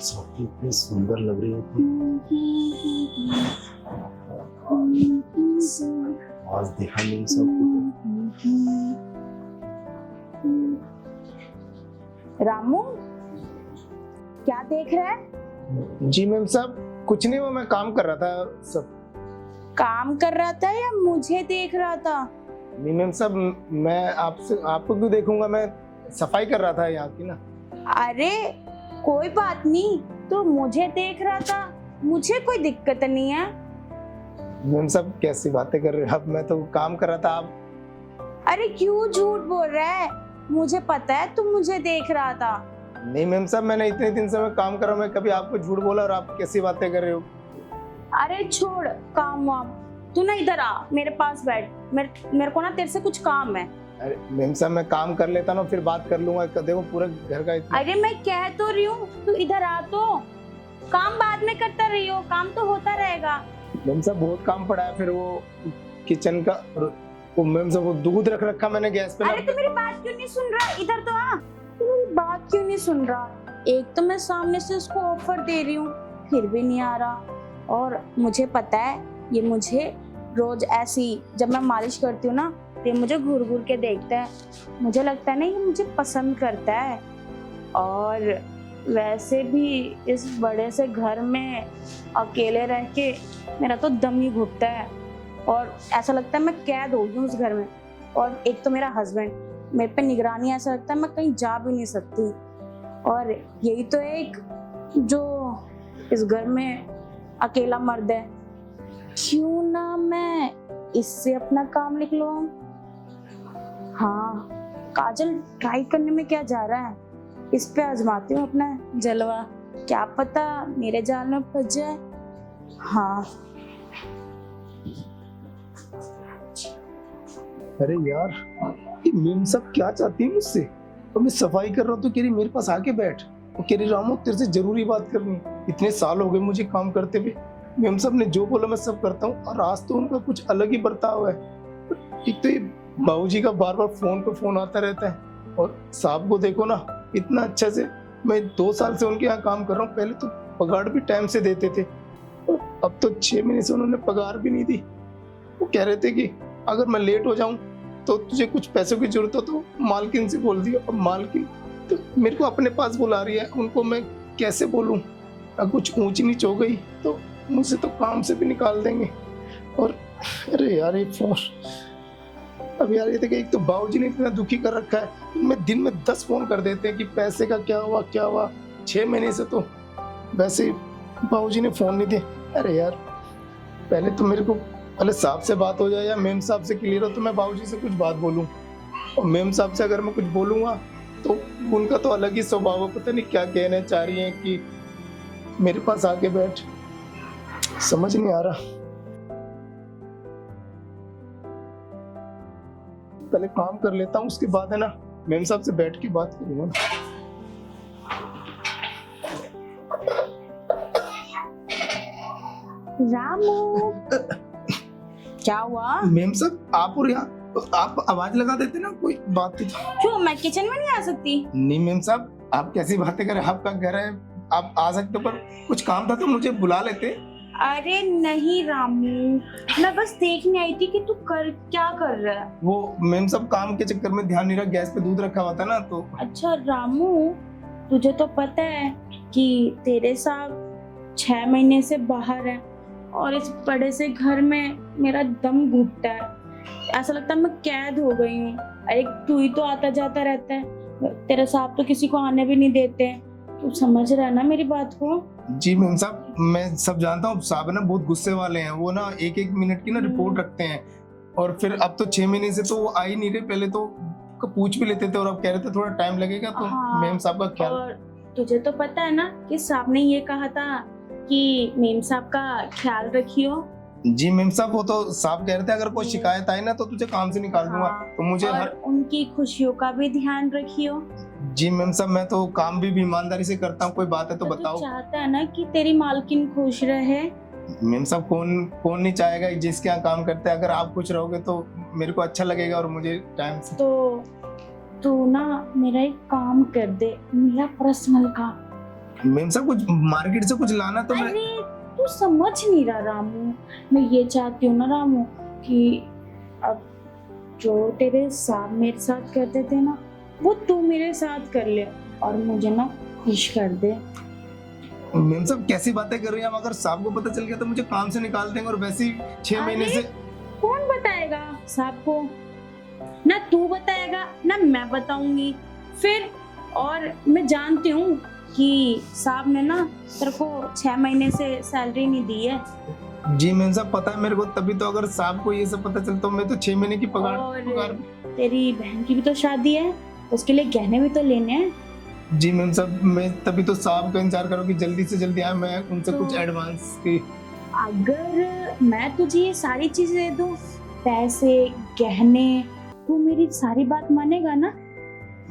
सब इतनी सुंदर लग रही है आज देखा नहीं सबको। रामू, क्या देख रहा है? जी मैम साहब, कुछ नहीं, वो मैं काम कर रहा था सब। काम कर रहा था या मुझे देख रहा था? नहीं मैम साहब, मैं आपको क्यों देखूंगा, मैं सफाई कर रहा था यहाँ की ना। अरे कोई बात नहीं, तो मुझे देख रहा था, मुझे कोई दिक्कत नहीं है। मैम साहब कैसी बातें कर रहे हो आप, मैं तो काम कर रहा था। आप अरे क्यों झूठ बोल रहा है? मुझे पता है तुम मुझे देख रहा था। नहीं मैम साहब, मैंने इतने दिन से मैं काम कर रहा हूँ, मैं कभी आपको झूठ बोला और आप कैसी बातें कर रहे हो? अरे छोड़ काम वाम, तू ना इधर आ, मेरे पास बैठ। मेरे को ना तेरे से कुछ काम है। अरे मैम साहब, मैं काम कर लेता ना, फिर बात कर लूंगा। देखो पूरा घर का इतना। अरे मैं कह तो रही हूँ, तू इधर आ तो। काम बाद में करता रही हो, काम तो होता रहेगा। मैम साहब बहुत काम पड़ा है, फिर वो किचन का वो मैम साहब वो दूध रख रखा मैंने गैस पे ना। अरे तू मेरी बात क्यों नहीं सुन रहा? इधर तो आ। तू मेरी बात क्यों नहीं सुन रहा? एक तो मैं सामने से उसको ऑफर दे रही हूँ, फिर भी नहीं आ रहा। और मुझे पता है ये मुझे रोज ऐसी जब मैं मालिश करती हूँ ना, तो ये मुझे घूर घूर के देखता है। मुझे लगता है ना ये मुझे पसंद करता है। और वैसे भी इस बड़े से घर में अकेले रह के मेरा तो दम ही घुटता है, और ऐसा लगता है मैं कैद हो गई हूँ उस घर में। और एक तो मेरा हस्बैंड मेरे पे निगरानी, ऐसा लगता है मैं कहीं जा भी नहीं सकती। और यही तो एक जो इस घर में अकेला मर्द है। क्यों ना मैं इससे अपना काम लिख लूं? हाँ, काजल ट्राई करने में क्या जा रहा है, इस पे आजमाती हूँ अपना जलवा, क्या पता मेरे जाल में फंस जाए। हाँ अरे यार, ये मीम सब क्या चाहती है मुझसे? और मैं सफाई कर रहा हूँ तो कह रही मेरे पास आके बैठ। वो कह रही रामू तेरे से जरूरी बात करनी है। इतने साल हो गए मुझे काम करते हुए, मीम सब ने जो बोला मैं सब करता हूँ, और आज तो उनका कुछ अलग ही बर्ताव है। एक तो ये बाबूजी का बार बार फोन पे फोन आता रहता है, और साहब को देखो ना, इतना अच्छा से मैं 2 साल से उनके यहाँ काम कर रहा हूँ। पहले तो पगार भी टाइम से देते थे, और अब तो 6 महीने से उन्होंने पगार भी नहीं दी। वो कह रहे थे कि अगर मैं लेट हो जाऊं तो तुझे कुछ पैसों की जरूरत हो तो मालकिन से बोल दिया। अब मालकिन तो मेरे को अपने पास बुला रही है, उनको मैं कैसे बोलूं? अगर कुछ ऊंच नीच हो गई तो मुझे तो काम से भी निकाल देंगे। और अरे यार ये फोन, अब यार ये देखिए, एक तो बाबूजी ने इतना दुखी कर रखा है, मैं दिन में 10 फोन कर देते हैं कि पैसे का क्या हुआ क्या हुआ। 6 महीने से तो वैसे ही बाबूजी ने फोन नहीं दिए। अरे यार, पहले तो मेरे को पहले साहब से बात हो जाए या मेम साहब से क्लियर हो तो मैं बाबूजी से कुछ बात बोलूं। और मेम साहब से अगर मैं कुछ बोलूंगा तो उनका तो अलग ही स्वभाव है, पता नहीं क्या कहना चाह रही हैं कि मेरे पास आके बैठ। समझ नहीं आ रहा। पहले काम कर लेता हूँ, उसके बाद है ना मेम साहब से बैठ के बात करूंगा। रामू, क्या हुआ? मेम साहब आप और यहाँ आप आवाज लगा देते ना, कोई बात थी। क्यों, मैं किचन में नहीं आ सकती? नहीं मेम साहब, आप कैसी बातें कर रहे हैं? आपका घर है, आप आ सकते हो, पर कुछ काम था तो मुझे बुला लेते। अरे नहीं रामू, मैं बस देखने आई थी कि तू क्या कर रहा है। वो मेम साहब काम के चक्कर में ध्यान नहीं रहा, गैस पे दूध रखा हुआ था ना तो। अच्छा रामू, तुझे तो पता है कि तेरे साथ 6 महीने से बाहर है, और इस बड़े से घर में मेरा दम घुटता है। ऐसा लगता है मैं कैद हो गई हूँ। अरे तू ही तो आता जाता रहता है, तेरे साथ तो किसी को आने भी नहीं देते। तू समझ रहा है ना मेरी बात को? जी मेम साहब, मैं सब जानता हूँ। साहब ना बहुत गुस्से वाले हैं, वो ना 1-1 मिनट की ना रिपोर्ट रखते हैं। और फिर अब तो 6 महीने से तो वो आ ही नहीं रहे, पहले तो पूछ भी लेते थे और अब कह रहे थे थोड़ा टाइम लगेगा। तो हाँ, मेम साहब का ख्याल। और तुझे तो पता है ना कि साहब ने ये कहा था कि मेम साहब का ख्याल रखियो। जी मेम साहब, वो तो साहब कह रहे थे अगर कोई शिकायत आई ना तो तुझे काम से निकाल दूंगा। हाँ, तो मुझे और उनकी खुशियों का भी ध्यान रखियो। जी मेम साहब, मैं तो काम भी ईमानदारी से करता हूँ। कोई बात है तो बताओ। तू चाहता है ना कि तेरी मालकिन खुश रहे? मेम साहब, कौन नहीं चाहेगा जिसके यहाँ काम करते हैं। अगर आप खुश रहोगे तो मेरे को अच्छा लगेगा और मुझे टाइम से। तो तू ना मेरा एक काम कर दे, मेरा पर्सनल काम। मैम साहब कुछ मार्केट से कुछ लाना तो मैं। अरे तू समझ नहीं रहा रामू, मैं ये चाहती हूँ ना रामू कि अब जो तेरे साहब मेरे साथ करते थे ना, वो तू मेरे साथ कर ले और मुझे ना खुश कर दे। मैम साहब कैसी बातें कर रही हैं आप? अगर साहब को पता चल गया तो मुझे काम से निकाल देंगे, और वैसे ही 6 महीने से। कौन बताएगा साहब को? ना तू बताएगा ना मैं बताऊंगी फिर। और मैं जानती हूँ कि साहब ने ना तेरे को 6 महीने से सैलरी नहीं दी है। जी मैम साहब पता है मेरे को, तभी तो अगर साहब को ये सब पता चलता तो मैं तो 6 महीने की पगार और तेरी बहन की भी तो शादी है, उसके लिए गहने भी तो लेने हैं। जी मैम साहब मैं तभी तो साहब का इंतजार करूँ कि जल्दी से जल्दी आए, मैं उनसे कुछ एडवांस की। अगर मैं तुझे ये सारी चीजें दे दूं, पैसे गहने, तू मेरी सारी बात मानेगा ना?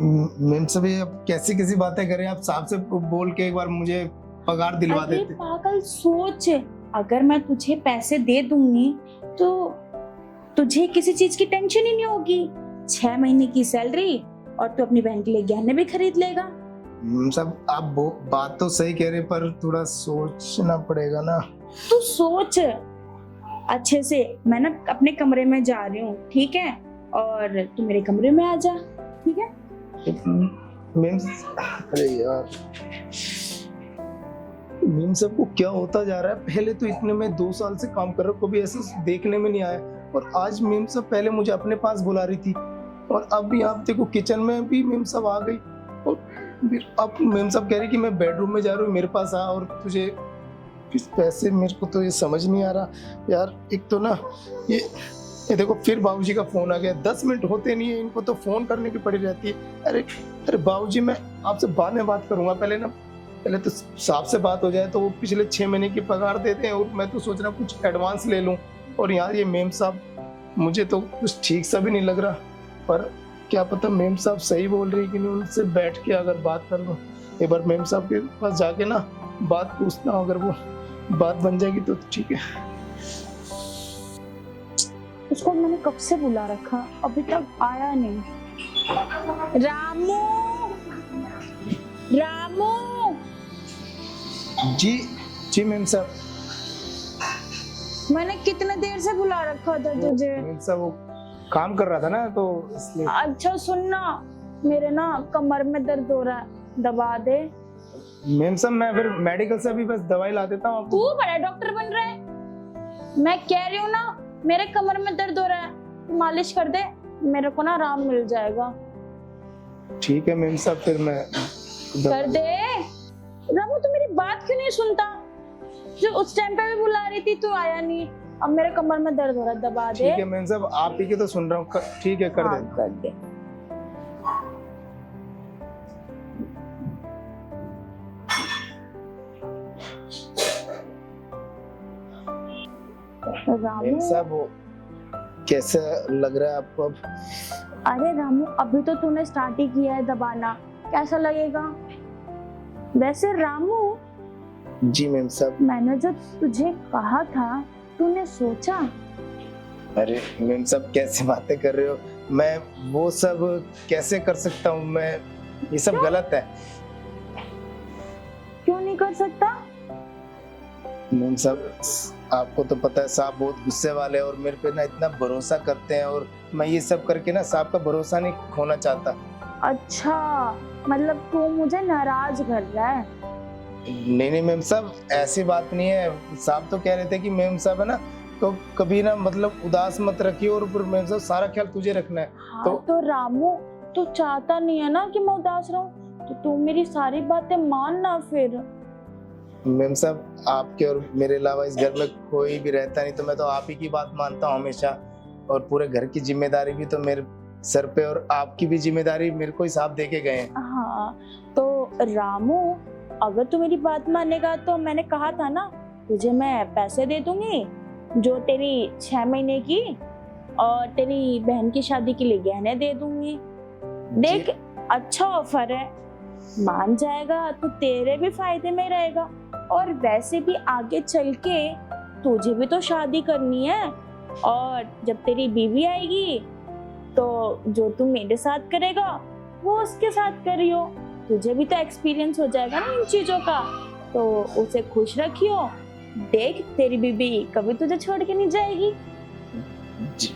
मैम साहब ये अब कैसी कैसी बातें करें आप? साहब से बोल के एक बार मुझे पगार दिलवा अरे देते। पागल सोच, अगर मैं तुझे पैसे दे दूंगी तो तुझे किसी चीज की टेंशन ही नहीं होगी। 6 महीने की सैलरी और तू अपनी बहन के लिए गहने भी खरीद लेगा। सब आप बात तो सही कह रहे, पर थोड़ा सोचना पड़ेगा ना। तू सोच अच्छे से। मैं ना अपने कमरे में जा रही हूँ, ठीक है? और तू मेरे कमरे में आ जा, ठीक है? मैम अरे यार मैम सबको क्या होता जा रहा है? पहले तो इतने में 2 साल से काम कर रहा हूँ, कभी ऐसा देखने में नहीं आया। और आज मैम सब पहले मुझे अपने पास बुला रही थी, और अब यहाँ देखो किचन में भी मैम सब आ गई, और फिर अब मैम सब कह रही कि मैं बेडरूम में जा रही हूँ, मेरे पास आ, और तुझे किस पैसे। मेरे को तो ये समझ नहीं आ रहा यार। एक तो ना ये देखो फिर बाबूजी का फोन आ गया। 10 मिनट होते नहीं है, इनको तो फोन करने की पड़ी रहती है। अरे अरे बाबूजी मैं आपसे बाद में बात करूंगा, पहले तो साहब से बात हो जाए, तो वो पिछले 6 महीने की पगार देते हैं, और मैं तो सोच रहा हूँ कुछ एडवांस ले लूँ। और यार ये मेम साहब, मुझे तो कुछ ठीक सा भी नहीं लग रहा, पर क्या पता मेम साहब सही बोल रही कि नहीं। उनसे बैठ के अगर बात कर लूँ एक बार, मेम साहब के पास जाके ना बात पूछना, अगर वो बात बन जाएगी तो ठीक है। उसको मैंने कब से बुला रखा, अभी तक आया नहीं। रामू, रामू। जी मेम साहब। मैंने कितने देर से बुला रखा था तुझे? मेम साहब वो काम कर रहा था ना, तो इसलिए। अच्छा सुनना, मेरे ना कमर में दर्द हो रहा है, दबा दे। मेम साहब मैं फिर मेडिकल से भी बस दवाई ला देता हूँ। तू बड़ा डॉक्टर बन रहा है। मैं कह रही हूँ ना, मेरे कमर में दर्द हो रहा है, मालिश कर दे, मेरे को ना आराम मिल जाएगा। ठीक है मेम साहब, फिर मैं कर दे। रामू तू मेरी बात क्यों नहीं सुनता? जो उस टाइम पे भी बुला रही थी, तू आया नहीं। अब मेरे कमर में दर्द हो रहा है, दबा दे। ठीक है मेम साहब, आप ही के तो सुन रहा हूँ। ठीक है कर हाँ, दे। कर दे। मेम साहब वो कैसा लग रहा है आपको अब? अरे रामू अभी तो तूने स्टार्ट ही किया है दबाना, कैसा लगेगा? वैसे रामू, जी मेम साहब। मैंने जो तुझे कहा था, तूने सोचा? अरे मेम साहब कैसी बातें कर रहे हो? मैं वो सब कैसे कर सकता हूँ? मैं ये सब गलत है। क्यों नहीं कर सकता? मेम साहब आपको तो पता है साहब बहुत गुस्से वाले हैं, और मेरे पे ना इतना भरोसा करते हैं, और मैं ये सब करके ना साहब का भरोसा नहीं खोना चाहता। अच्छा, मतलब तू मुझे नाराज कर रहा है? नहीं मेम साहब ऐसी बात नहीं है। साहब तो कह रहे थे कि मेम साहब है ना, तो कभी ना मतलब उदास मत रखिए, और फिर मेम साहब सारा ख्याल तुझे रखना है। हाँ, तो रामू तू चाहता नहीं है ना कि मैं उदास रहूं, तो तू मेरी सारी बातें मान ना फिर। मेम साहब आपके और मेरे अलावा इस घर में कोई भी रहता नहीं, तो मैं तो आप ही की बात मानता हूँ हमेशा, और पूरे घर की जिम्मेदारी भी तो मेरे सर पे, और आपकी भी जिम्मेदारी मेरे को ही साहब दे के गए हैं। हाँ तो रामू, अगर तू मेरी बात मानेगा तो मैंने कहा था ना, तुझे मैं पैसे दे दूंगी जो तेरी 6 महीने की, और तेरी बहन की शादी के लिए गहने दे दूंगी। देख अच्छा ऑफर है, मान जाएगा तो तेरे भी फायदे में रहेगा, और वैसे भी आगे चल के तुझे भी तो शादी करनी है, और जब तेरी बीवी आएगी तो जो तू मेरे साथ करेगा वो उसके साथ कर रही हो, तुझे भी तो एक्सपीरियंस हो जाएगा ना इन चीजों का। तो उसे खुश रखियो, देख तेरी बीबी कभी तुझे छोड़ के नहीं जाएगी।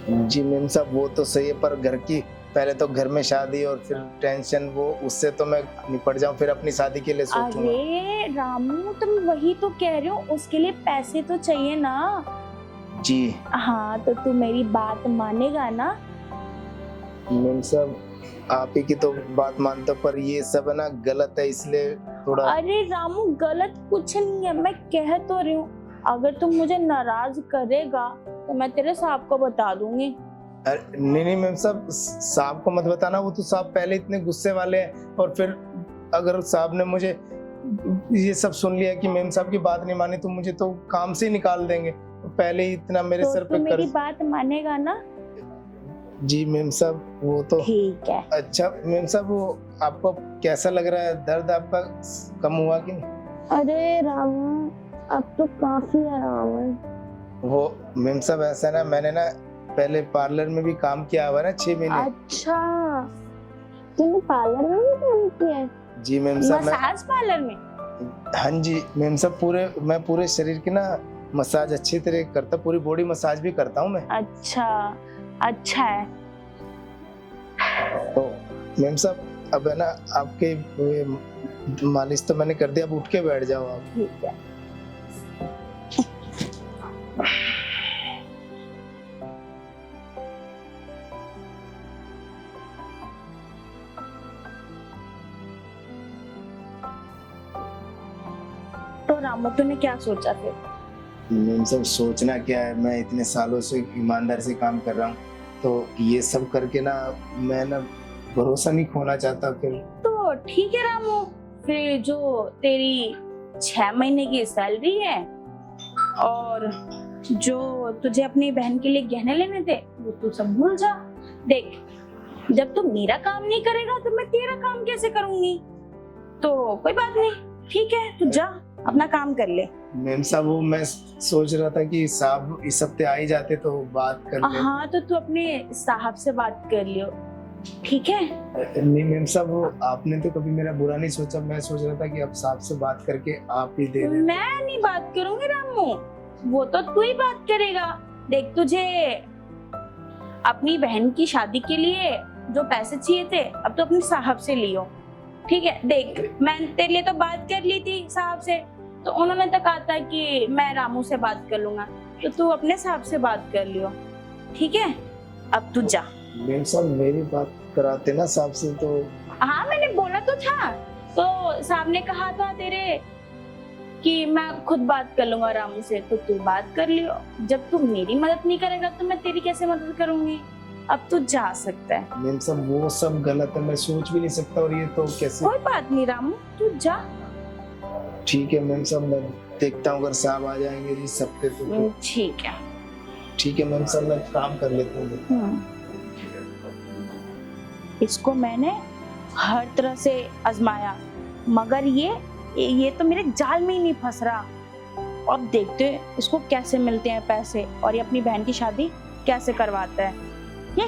जी मेम साहब वो तो सही है, पर घर की पहले तो घर में शादी और फिर टेंशन, वो उससे तो मैं निपट जाऊं, फिर अपनी शादी के लिए सोचूंगा। अरे रामू, तुम वही तो कह रहे हो, उसके लिए पैसे तो चाहिए ना। जी हाँ तो तू मेरी बात मानेगा ना? मेम साहब आप ही की तो बात मानता हूं, पर ये सब है ना गलत है, इसलिए थोड़ा। अरे रामू, गलत कुछ नहीं है, मैं कह तो रही हूँ। अगर तुम मुझे नाराज करेगा तो मैं तेरे साहब को बता दूंगी। अरे नहीं मेम साहब, साहब को मत बताना, वो तो साहब पहले इतने गुस्से वाले हैं, और फिर अगर साहब ने मुझे ये सब सुन लिया कि मेम साहब की बात नहीं मानी तो मुझे तो काम से ही निकाल देंगे। तो पहले ही इतना मेरे तो सर तू पे मेरी कर्ज। बात मानेगा ना? जी मेम साहब वो तो ठीक है। अच्छा। मेम साहब वो आपको कैसा लग रहा है, दर्द आपका कम हुआ कि नहीं? अरे रामू, अब तो काफी आराम है। वो मेम साहब ऐसा ना, मैंने ना पहले पार्लर में भी काम किया हुआ है ना 6 महीने। अच्छा, तूने पार्लर में भी काम किया है? जी मेम साहब मसाज पार्लर में? हाँ जी मेम साहब मैं पूरे शरीर की ना मसाज अच्छी तरह करता, पूरी बॉडी मसाज भी करता हूँ मैं। अच्छा, अच्छा है। तो मेम साहब अब है ना आपके मालिश तो मैंने कर दिया, अब उठ के बैठ जाओ आप। ठीक है। तो रामू, तूने क्या सोचा फिर? मेम साहब सोचना क्या है, मैं इतने सालों से ईमानदार से काम कर रहा हूँ, तो ये सब करके ना मैं ना भरोसा नहीं खोना चाहता फिर। तो ठीक है रामू, फिर जो तेरी 6 महीने की सैलरी है और जो तुझे अपनी बहन के लिए गहने लेने थे वो तू सब भूल जा। देख, जब तू मेरा काम नहीं करेगा तो मैं तेरा काम कैसे करूंगी? तो कोई बात नहीं, ठीक है, तू जा अपना काम कर ले। मेम साहब वो मैं सोच रहा था कि साहब इस हफ्ते आ ही जाते तो बात कर ले। हाँ तो तू अपने साहब से बात कर लियो, ठीक है? नहीं मेम साहब वो आपने तो कभी मेरा बुरा नहीं सोचा, मैं सोच रहा था कि अब साहब से बात करके आप ही दे दें। मैं नहीं बात करूंगी रामू, वो तो तू ही बात करेगा। देख, तुझे अपनी बहन की शादी के लिए जो पैसे चाहिए थे अब तो अपने साहब से लियो, ठीक है? देख, मैं तेरे लिए तो बात कर ली थी साहब से, तो उन्होंने तो कहा था कि मैं रामू से बात कर लूंगा, तो तू अपने साहब से बात कर लियो, ठीक है? अब तू जा। मेम साहब मेरी बात कराते ना साहब से तो। हाँ, मैंने बोला तो था, तो साहब ने कहा था तेरे कि मैं खुद बात कर लूंगा रामू से, तो तू बात कर लियो। जब तू मेरी मदद नहीं करेगा तो मैं तेरी कैसे मदद करूंगी? अब तू जा सकता है। मेम साहब वो सब गलत है, मैं सोच भी नहीं सकता, और ये तो कैसे। कोई बात नहीं रामू, तू जा। ठीक है मेम साहब, मैं देखता हूँ अगर साहब आ जाएंगे इस हफ्ते तो। ठीक है। ठीक है मेम साहब, मैं काम कर लेता हूँ। इसको मैंने हर तरह से आजमाया, मगर ये तो मेरे जाल में ही नहीं फंस रहा। अब देखते हैं इसको कैसे मिलते हैं पैसे, और ये अपनी बहन की शादी कैसे करवाता है। ये